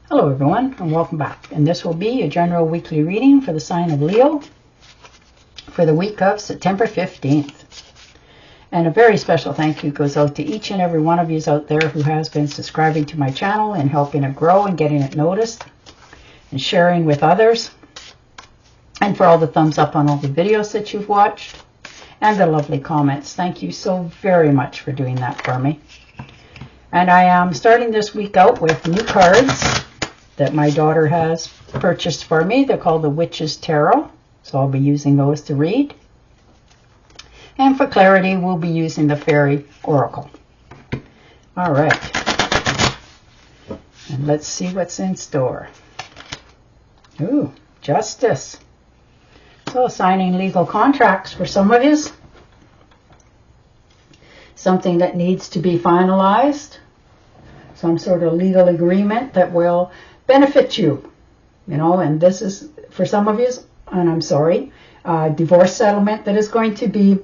Hello everyone, and welcome back. And this will be your general weekly reading for the sign of Leo for the week of September 15th. And a very special thank you goes out to each and every one of you out there who has been subscribing to my channel and helping it grow and getting it noticed and sharing with others. And for all the thumbs up on all the videos that you've watched and the lovely comments. Thank you so very much for doing that for me. And I am starting this week out with new cards that my daughter has purchased for me. They're called the Witch's Tarot. So I'll be using those to read. And for clarity, we'll be using the Fairy Oracle. All right. And let's see what's in store. Ooh, Justice. So signing legal contracts for some of you. Something that needs to be finalized. Some sort of legal agreement that will benefit you, and this is for some of you, and I'm sorry, divorce settlement that is going to be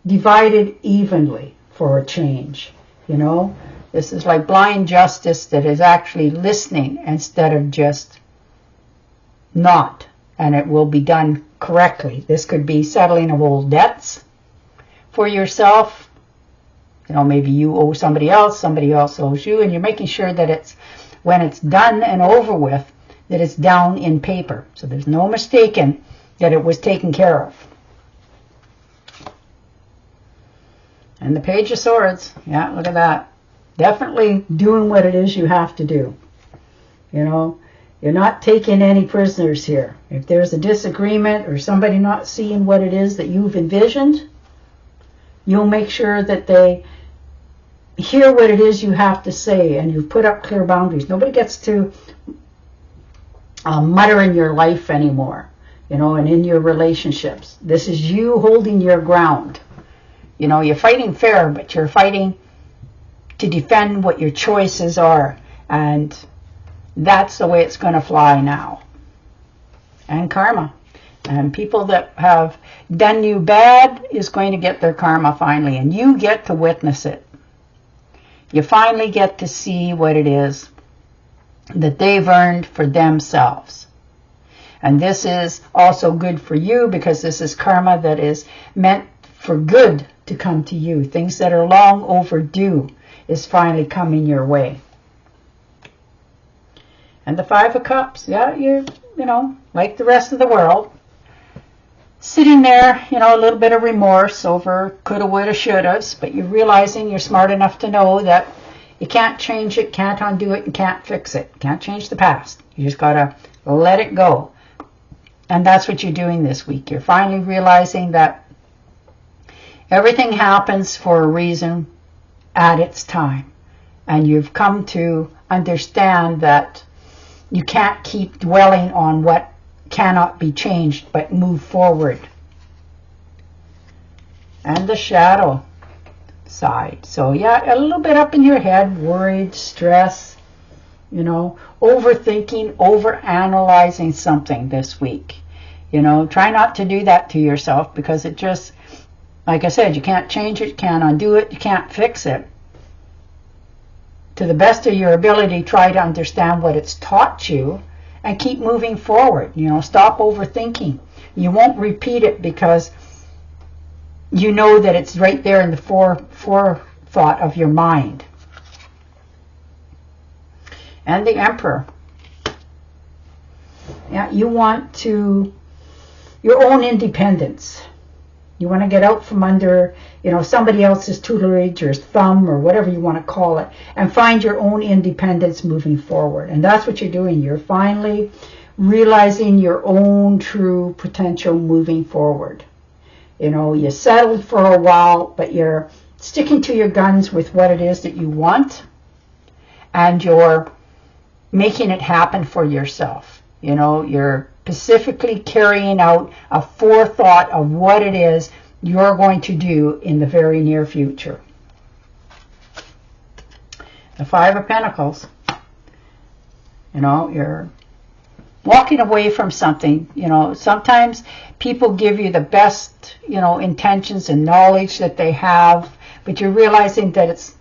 divided evenly for a change. This is like blind justice that is actually listening instead of just not, and it will be done correctly. This could be settling of old debts for yourself. Maybe you owe somebody else owes you, and you're making sure that it's, when it's done and over with, that it's down in paper. So there's no mistaking that it was taken care of. And the Page of Swords. Yeah, look at that. Definitely doing what it is you have to do. You're not taking any prisoners here. If there's a disagreement or somebody not seeing what it is that you've envisioned, you'll make sure that they hear what it is you have to say, and you've put up clear boundaries. Nobody gets to mutter in your life anymore, and in your relationships. This is you holding your ground. You're fighting fair, but you're fighting to defend what your choices are, and that's the way it's going to fly now. And karma. And people that have done you bad is going to get their karma finally, and you get to witness it. You finally get to see what it is that they've earned for themselves. And this is also good for you, because this is karma that is meant for good to come to you. Things that are long overdue is finally coming your way. And the Five of Cups. Yeah, you're, like the rest of the world, sitting there, a little bit of remorse over coulda, woulda, shouldas, but you're realizing you're smart enough to know that you can't change it, can't undo it, and can't fix it. Can't change the past. You just got to let it go. And that's what you're doing this week. You're finally realizing that everything happens for a reason at its time. And you've come to understand that you can't keep dwelling on what cannot be changed, but move forward. And the shadow side. So yeah, a little bit up in your head, worried, stress, overthinking, overanalyzing something this week. Try not to do that to yourself, because it just, like I said, you can't change it, you can't undo it, you can't fix it. To the best of your ability, try to understand what it's taught you and keep moving forward. Stop overthinking. You won't repeat it because you know that it's right there in the forethought of your mind. And the Emperor. Yeah, you want your own independence. You want to get out from under, somebody else's tutelage or thumb or whatever you want to call it, and find your own independence moving forward. And that's what you're doing. You're finally realizing your own true potential moving forward. You settled for a while, but you're sticking to your guns with what it is that you want, and you're making it happen for yourself. You're specifically carrying out a forethought of what it is you're going to do in the very near future. The Five of Pentacles. You're walking away from something. Sometimes people give you the best, intentions and knowledge that they have, but you're realizing that it's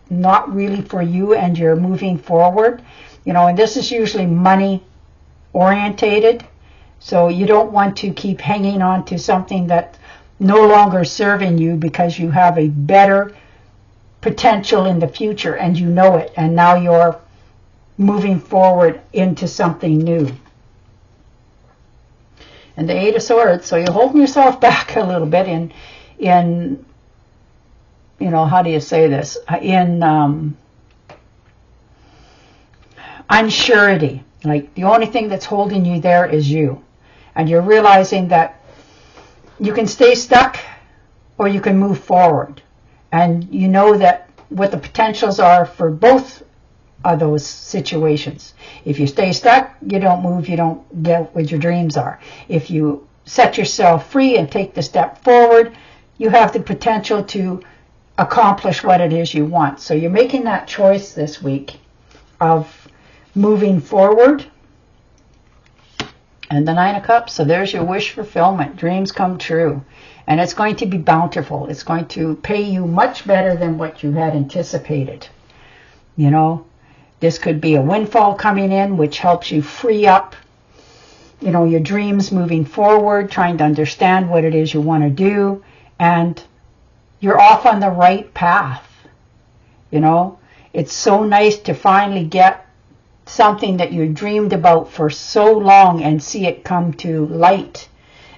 not really for you, and you're moving forward. You know, and this is usually money orientated. So you don't want to keep hanging on to something that's no longer serving you because you have a better potential in the future and you know it, and now you're moving forward into something new. And the Eight of Swords, so you're holding yourself back a little bit in you know, how do you say this? In unsurety. Like the only thing that's holding you there is you. And you're realizing that you can stay stuck or you can move forward. And you know that what the potentials are for both of those situations. If you stay stuck, you don't move, you don't get what your dreams are. If you set yourself free and take the step forward, you have the potential to accomplish what it is you want. So you're making that choice this week of moving forward. And the Nine of Cups, so there's your wish fulfillment. Dreams come true. And it's going to be bountiful. It's going to pay you much better than what you had anticipated. You know, this could be a windfall coming in, which helps you free up, you know, your dreams moving forward, trying to understand what it is you want to do. And you're off on the right path. You know, it's so nice to finally get something that you dreamed about for so long and see it come to light,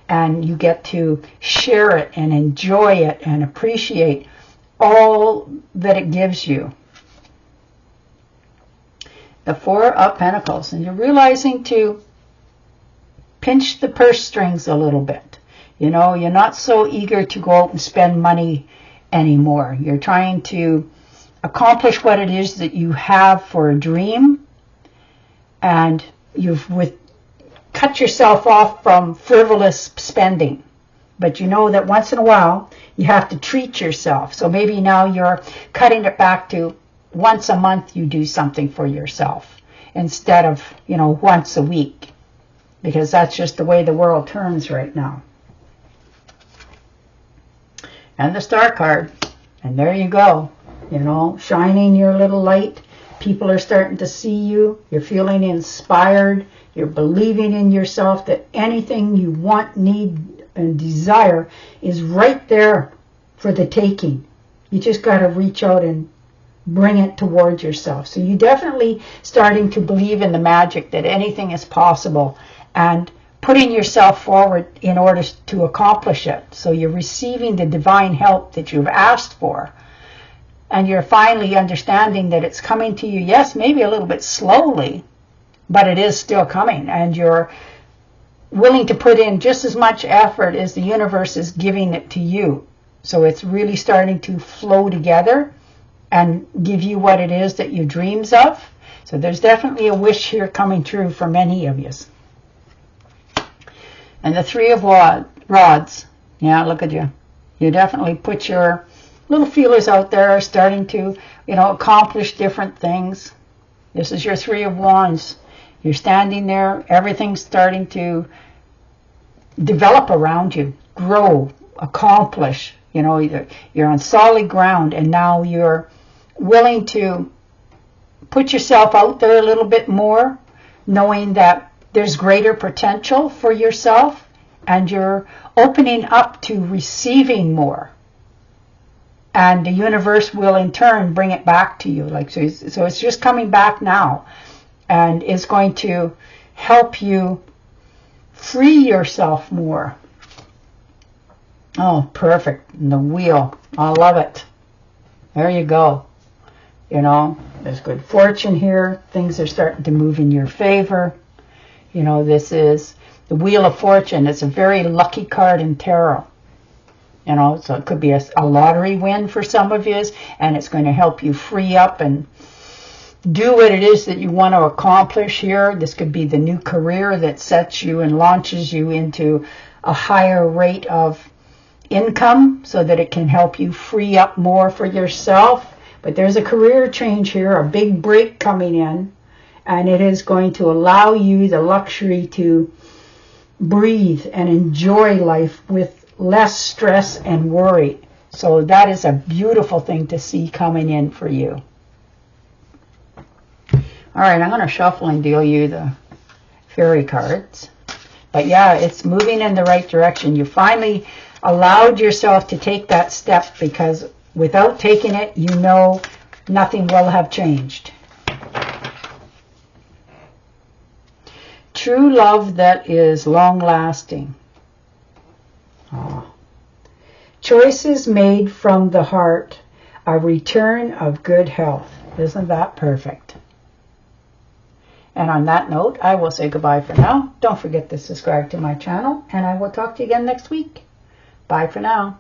and you get to share it and enjoy it and appreciate all that it gives you. The Four of Pentacles, and you're realizing to pinch the purse strings a little bit. You know, you're not so eager to go out and spend money anymore. You're trying to accomplish what it is that you have for a dream, and you've cut yourself off from frivolous spending. But you know that once in a while you have to treat yourself. So maybe now you're cutting it back to once a month you do something for yourself instead of, you know, once a week, because that's just the way the world turns right now. And the Star card, and there you go, you know, shining your little light. People are starting to see you. You're feeling inspired. You're believing in yourself that anything you want, need, and desire is right there for the taking. You just got to reach out and bring it towards yourself. So you're definitely starting to believe in the magic that anything is possible and putting yourself forward in order to accomplish it. So you're receiving the divine help that you've asked for. And you're finally understanding that it's coming to you, yes, maybe a little bit slowly, but it is still coming. And you're willing to put in just as much effort as the universe is giving it to you. So it's really starting to flow together and give you what it is that you dreams of. So there's definitely a wish here coming true for many of you. And the Three of Rods. Yeah, look at you. You definitely put your little feelers out there, starting to, you know, accomplish different things. This is your Three of Wands. You're standing there, everything's starting to develop around you, grow, accomplish. You know, you're on solid ground, and now you're willing to put yourself out there a little bit more, knowing that there's greater potential for yourself, and you're opening up to receiving more. And the universe will in turn bring it back to you. Like so it's just coming back now, and it's going to help you free yourself more. Oh, perfect. And the Wheel. I love it. There you go. You know, there's good fortune here. Things are starting to move in your favor. You know, this is the Wheel of Fortune. It's a very lucky card in tarot. You know, so it could be a lottery win for some of you, and it's going to help you free up and do what it is that you want to accomplish here. This could be the new career that sets you and launches you into a higher rate of income so that it can help you free up more for yourself. But there's a career change here, a big break coming in, and it is going to allow you the luxury to breathe and enjoy life with less stress and worry. So that is a beautiful thing to see coming in for you. All right, I'm going to shuffle and deal you the fairy cards. But yeah, it's moving in the right direction. You finally allowed yourself to take that step, because without taking it, you know nothing will have changed. True love that is long-lasting. Oh. Choices made from the heart, a return of good health. Isn't that perfect? And on that note, I will say goodbye for now. Don't forget to subscribe to my channel, and I will talk to you again next week. Bye for now.